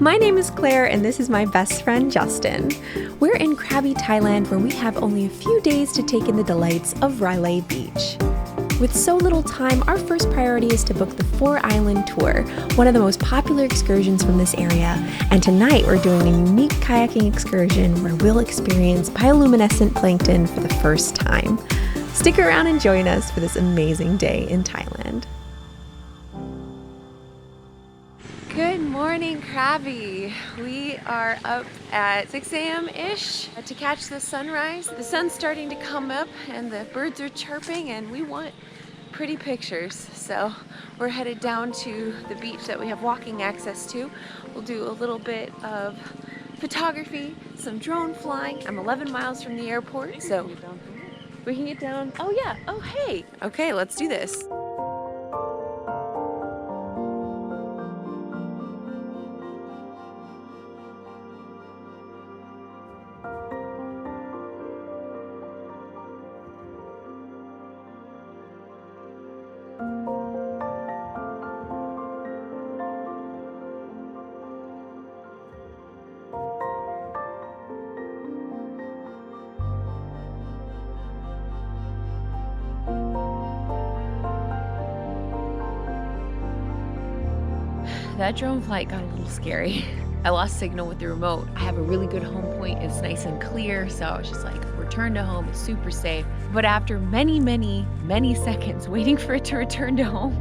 My name is Claire and this is my best friend Justin. We're in Krabi Thailand where we have only a few days to take in the delights of Railay Beach. With so little time, our first priority is to book the 4-island tour, one of the most popular excursions from this area. And tonight we're doing a unique kayaking excursion where we'll experience bioluminescent plankton for the first time. Stick around and join us for this amazing day in Thailand. Good morning, Krabi. We are up at 6 a.m.-ish to catch the sunrise. The sun's starting to come up and the birds are chirping and we want pretty pictures. So we're headed down to the beach that we have walking access to. We'll do a little bit of photography, some drone flying. I'm 11 miles from the airport, so we can get down. Oh yeah, oh hey. Okay, let's do this. That drone flight got a little scary. I lost signal with the remote. I have a really good home point. It's nice and clear. So I was just like, return to home. It's super safe. But after many seconds waiting for it to return to home,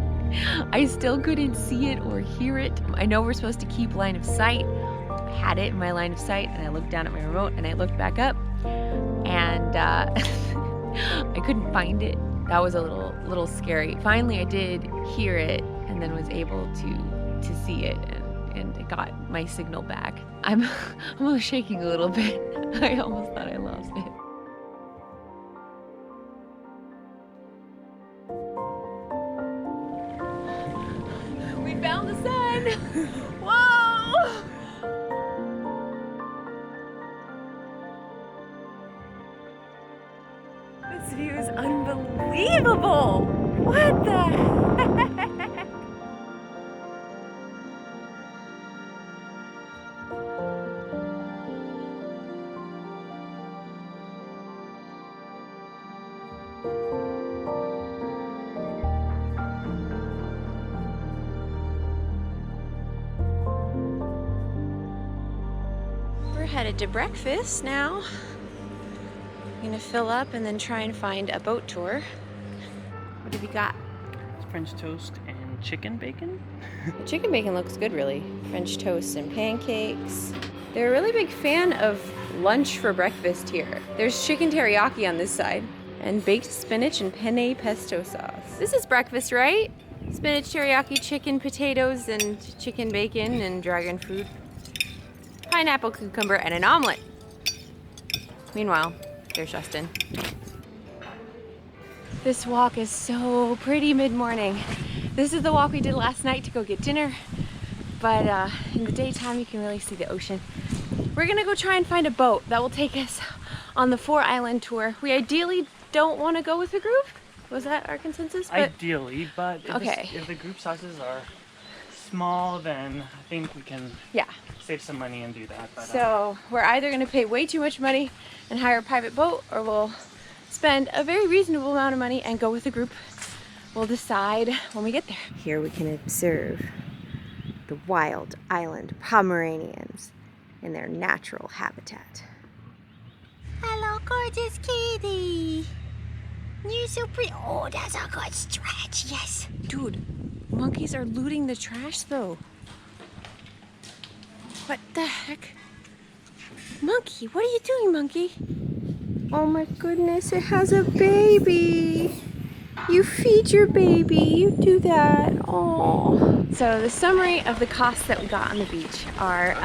I still couldn't see it or hear it. I know we're supposed to keep line of sight. I had it in my line of sight and I looked down at my remote and I looked back up and I couldn't find it. That was a little scary. Finally, I did hear it and then was able to see it and it got my signal back. I'm almost shaking a little bit. I almost thought I lost it. We found the sun! Whoa! This view is unbelievable! What the heck? Headed to breakfast now. I'm gonna fill up and then try and find a boat tour. What have you got? It's French toast and chicken bacon. The chicken bacon looks good, really. French toast and pancakes. They're a really big fan of lunch for breakfast here. There's chicken teriyaki on this side and baked spinach and penne pesto sauce. This is breakfast, right? Spinach teriyaki, chicken, potatoes, and chicken bacon and dragon fruit. Pineapple, cucumber, and an omelet. Meanwhile, there's Justin. This walk is so pretty mid-morning. This is the walk we did last night to go get dinner, but in the daytime you can really see the ocean. We're gonna go try and find a boat that will take us on the 4-island tour. We ideally don't want to go with a group. Was that our consensus? Ideally, but if the group sizes are small, then I think we can save some money and do that. But, so we're either going to pay way too much money and hire a private boat, or we'll spend a very reasonable amount of money and go with a group. We'll decide when we get there. Here we can observe the wild island Pomeranians in their natural habitat. Hello, gorgeous kitty. You're so pretty. Oh, that's a good stretch. Yes. Dude, monkeys are looting the trash though. What the heck? Monkey, what are you doing, monkey? Oh my goodness, it has a baby. You feed your baby, you do that. Oh. So the summary of the costs that we got on the beach are,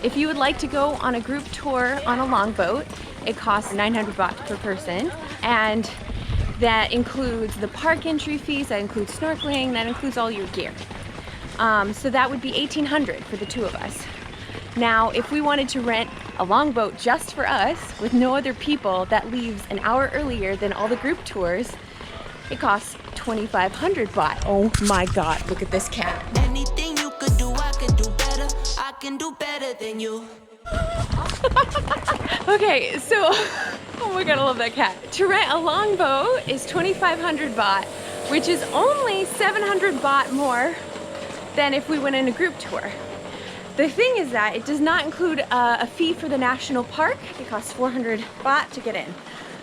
if you would like to go on a group tour on a longboat, it costs 900 baht per person. And that includes the park entry fees, that includes snorkeling, that includes all your gear. So that would be 1,800 for the two of us. Now, if we wanted to rent a longboat just for us with no other people that leaves an hour earlier than all the group tours, it costs 2,500 baht. Oh my God, look at this cat. Anything you could do, I could do better. I can do better than you. Okay, so, oh my god, I love that cat. To rent a longboat is 2,500 baht, which is only 700 baht more than if we went in a group tour. The thing is that it does not include a fee for the national park. It costs 400 baht to get in.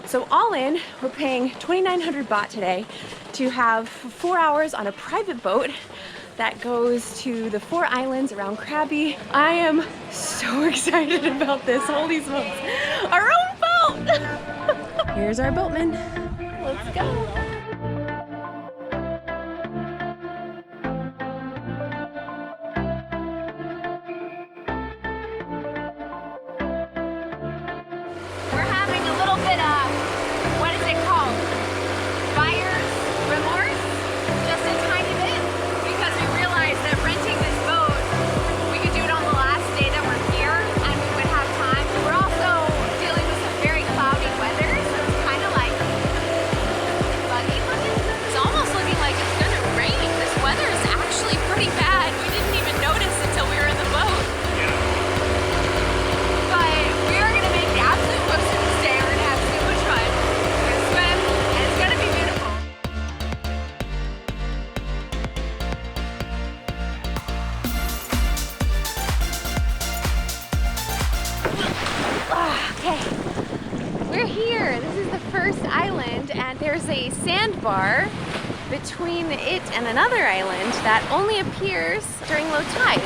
So all in, we're paying 2,900 baht today to have 4 hours on a private boat that goes to the 4 islands around Krabi. I am so excited about this, holy smokes. Our own boat! Here's our boatman. Let's go. And there's a sandbar between it and another island that only appears during low tide,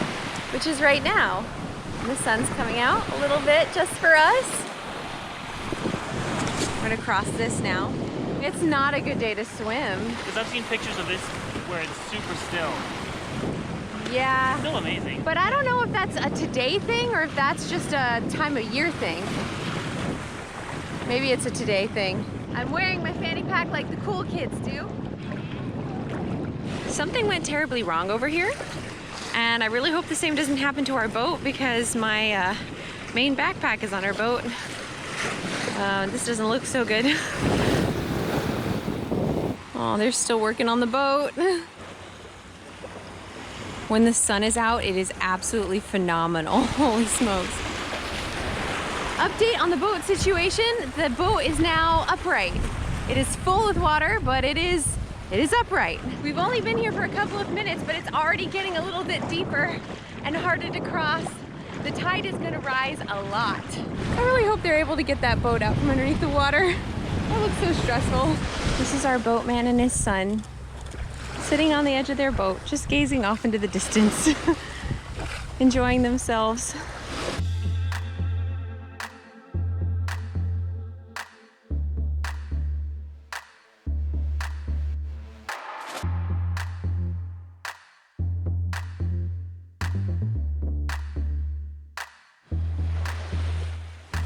which is right now. And the sun's coming out a little bit just for us. We're gonna cross this now. It's not a good day to swim. Because I've seen pictures of this where it's super still. Yeah. It's still amazing. But I don't know if that's a today thing or if that's just a time of year thing. Maybe it's a today thing. I'm wearing my fanny pack like the cool kids do. Something went terribly wrong over here, and I really hope the same doesn't happen to our boat because my main backpack is on our boat. This doesn't look so good. Oh, they're still working on the boat. When the sun is out, it is absolutely phenomenal. Holy smokes. Update on the boat situation. The boat is now upright. It is full with water, but it is upright. We've only been here for a couple of minutes, but it's already getting a little bit deeper and harder to cross. The tide is gonna rise a lot. I really hope they're able to get that boat out from underneath the water. That looks so stressful. This is our boatman and his son sitting on the edge of their boat, just gazing off into the distance, enjoying themselves.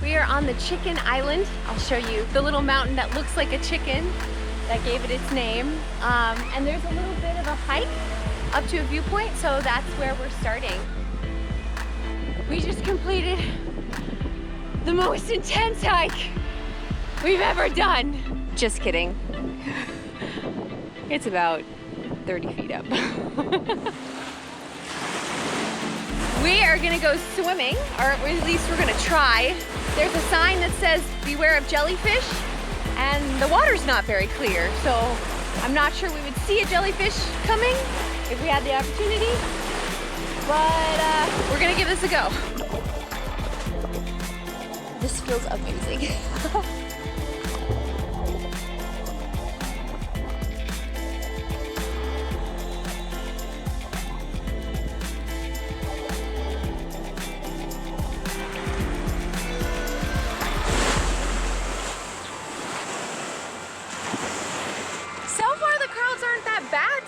We are on the Chicken Island. I'll show you the little mountain that looks like a chicken that gave it its name. And there's a little bit of a hike up to a viewpoint, so that's where we're starting. We just completed the most intense hike we've ever done. Just kidding. It's about 30 feet up. We are gonna go swimming, or at least we're gonna try. There's a sign that says, beware of jellyfish, and the water's not very clear, so I'm not sure we would see a jellyfish coming if we had the opportunity, but we're gonna give this a go. This feels amazing.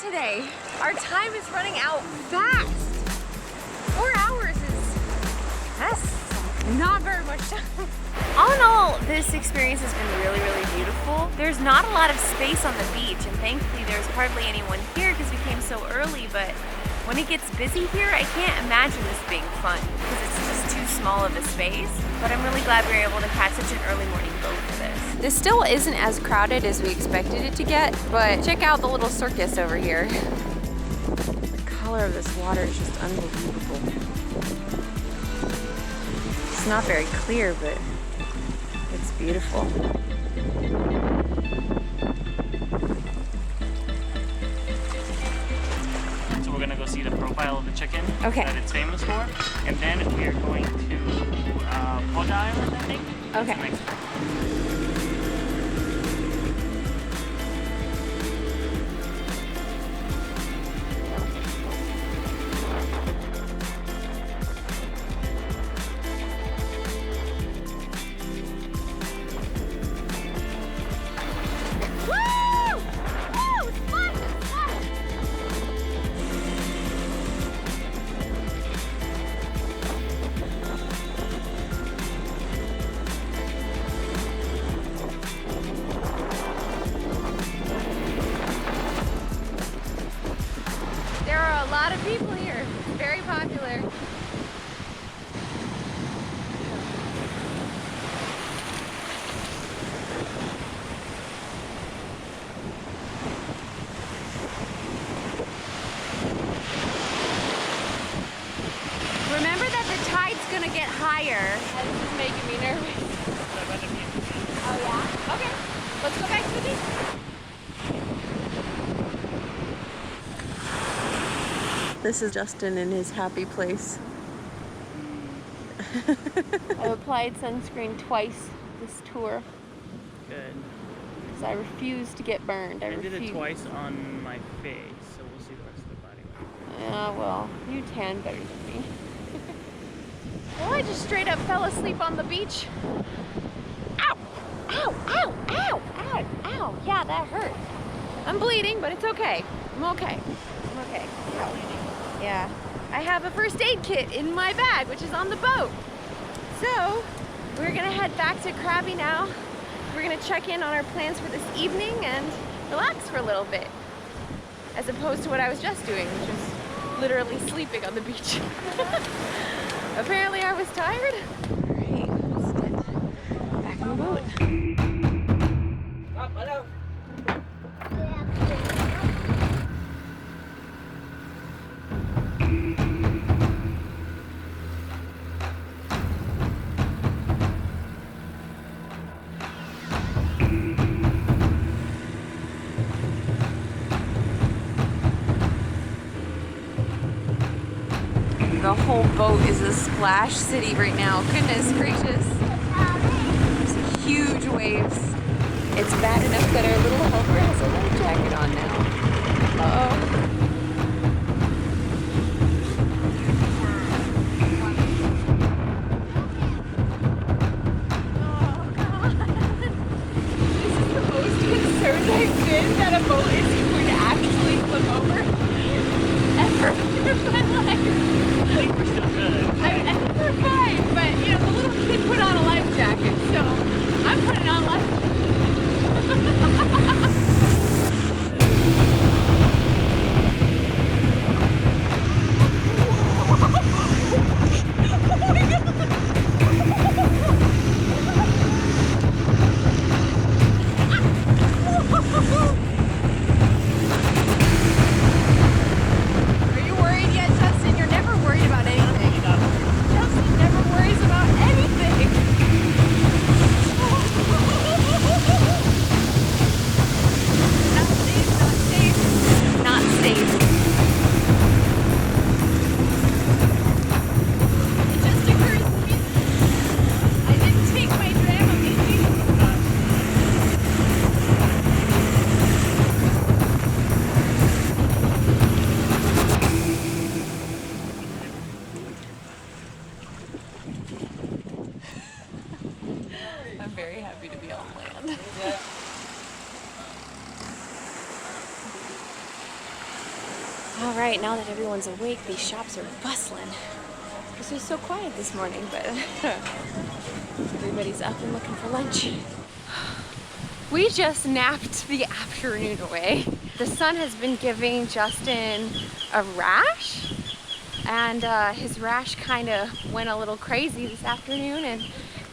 Today. Our time is running out fast. 4 hours that's not very much time. All in all, this experience has been really, really beautiful. There's not a lot of space on the beach, and thankfully there's hardly anyone here because we came so early, but when it gets busy here, I can't imagine this being fun because it's just too small of a space. But I'm really glad we were able to catch such an early morning boat for this. This still isn't as crowded as we expected it to get, but check out the little circus over here. The color of this water is just unbelievable. It's not very clear, but it's beautiful. So we're gonna go see the profile of the chicken that it's famous for, and then we are going to Pod Island, I think. Okay. A lot of people here. Very popular. Remember that the tide's gonna get higher. This is making me nervous. Oh yeah? Okay. Let's go back to the beach. This is Justin in his happy place. I've applied sunscreen twice this tour. Good. Because I refuse to get burned. I did it twice on my face, so we'll see the rest of the body. Yeah, well, you tan better than me. Well, I just straight up fell asleep on the beach. Ow! Ow! Ow! Ow! Ow! Ow! Yeah, that hurt. I'm bleeding, but it's okay. I'm okay. I'm okay. Yeah. I have a first aid kit in my bag, which is on the boat. So, we're gonna head back to Krabi now. We're gonna check in on our plans for this evening and relax for a little bit. As opposed to what I was just doing, which was literally sleeping on the beach. Apparently I was tired. Alright, let's get back on the boat. The whole boat is a splash city right now. Goodness gracious. There's huge waves. It's bad enough that our little helper has a life jacket on now. Uh-oh. Oh, God. This is the most concerned I've been that a boat is going to actually flip over ever in my life. I think we're still good. I think we're fine, but you know, the little kid put on a life jacket, so I'm putting on life jacket. Are you worried yet, Justin? You're never worried about anything. Justin never worries about anything. Not safe, not safe. Not safe. It just occurs to me I didn't take my Dramamine. I'm very happy to be on land. All right, now that everyone's awake, these shops are bustling. This was so quiet this morning, but everybody's up and looking for lunch. We just napped the afternoon away. The sun has been giving Justin a rash, and his rash kind of went a little crazy this afternoon, and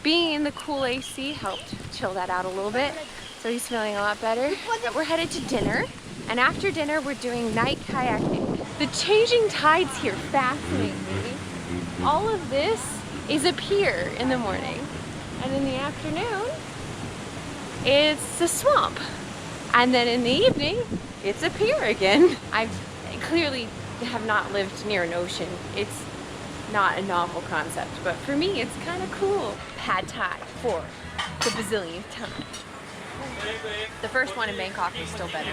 being in the cool AC helped chill that out a little bit. So he's feeling a lot better. But we're headed to dinner, and after dinner we're doing night kayaking. The changing tides here fascinate me. All of this is a pier in the morning, and in the afternoon, it's a swamp. And then in the evening, it's a pier again. I clearly have not lived near an ocean. It's not a novel concept, but for me, it's kind of cool. Pad Thai for the bazillionth time. The first one in Bangkok was still better.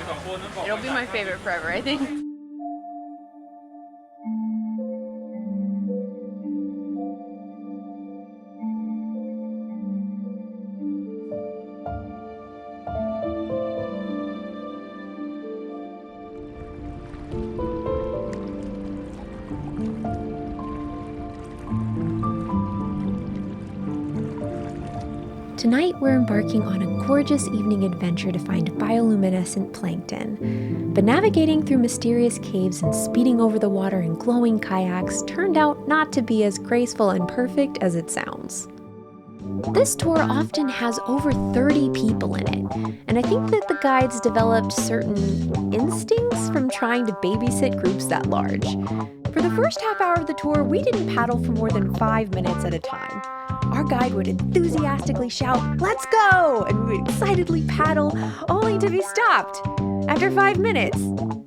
It'll be my favorite forever, I think. Tonight, we're embarking on a gorgeous evening adventure to find bioluminescent plankton. But navigating through mysterious caves and speeding over the water in glowing kayaks turned out not to be as graceful and perfect as it sounds. This tour often has over 30 people in it, and I think that the guides developed certain instincts from trying to babysit groups that large. For the first half hour of the tour, we didn't paddle for more than 5 minutes at a time. Our guide would enthusiastically shout, "Let's go!" and we would excitedly paddle, only to be stopped after 5 minutes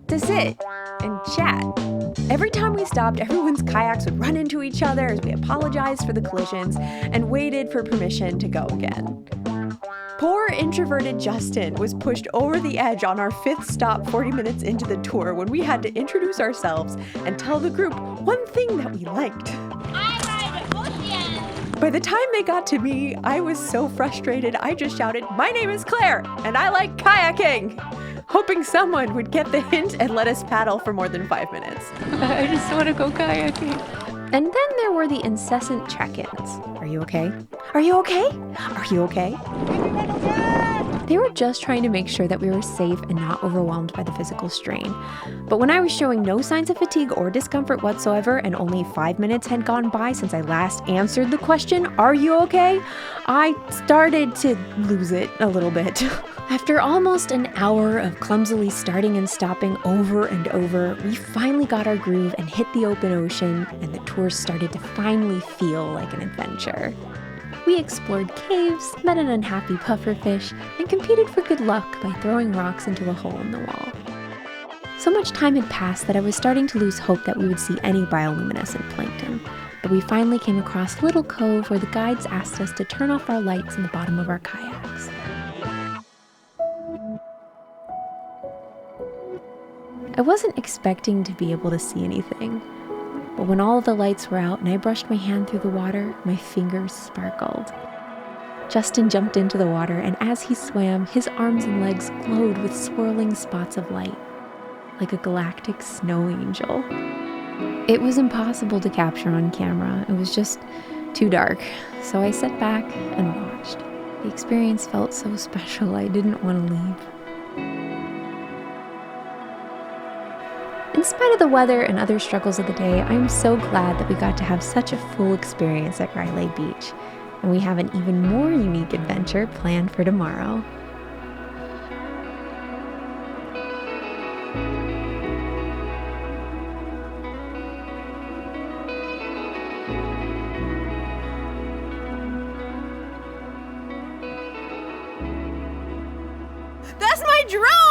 to sit and chat. Every time we stopped, everyone's kayaks would run into each other as we apologized for the collisions and waited for permission to go again. Poor introverted Justin was pushed over the edge on our 5th stop 40 minutes into the tour when we had to introduce ourselves and tell the group one thing that we liked. By the time they got to me, I was so frustrated, I just shouted, "My name is Claire, and I like kayaking!" hoping someone would get the hint and let us paddle for more than 5 minutes. I just want to go kayaking. And then there were the incessant check-ins. Are you okay? Are you okay? Are you okay? They were just trying to make sure that we were safe and not overwhelmed by the physical strain. But when I was showing no signs of fatigue or discomfort whatsoever and only 5 minutes had gone by since I last answered the question, "Are you okay?" I started to lose it a little bit. After almost an hour of clumsily starting and stopping over and over, we finally got our groove and hit the open ocean, and the tour started to finally feel like an adventure. We explored caves, met an unhappy pufferfish, and competed for good luck by throwing rocks into a hole in the wall. So much time had passed that I was starting to lose hope that we would see any bioluminescent plankton, but we finally came across a little cove where the guides asked us to turn off our lights in the bottom of our kayaks. I wasn't expecting to be able to see anything, but when all of the lights were out and I brushed my hand through the water, my fingers sparkled. Justin jumped into the water, and as he swam, his arms and legs glowed with swirling spots of light, like a galactic snow angel. It was impossible to capture on camera. It was just too dark, so I sat back and watched. The experience felt so special, I didn't want to leave. In spite of the weather and other struggles of the day, I'm so glad that we got to have such a full experience at Railay Beach, and we have an even more unique adventure planned for tomorrow. That's my drone!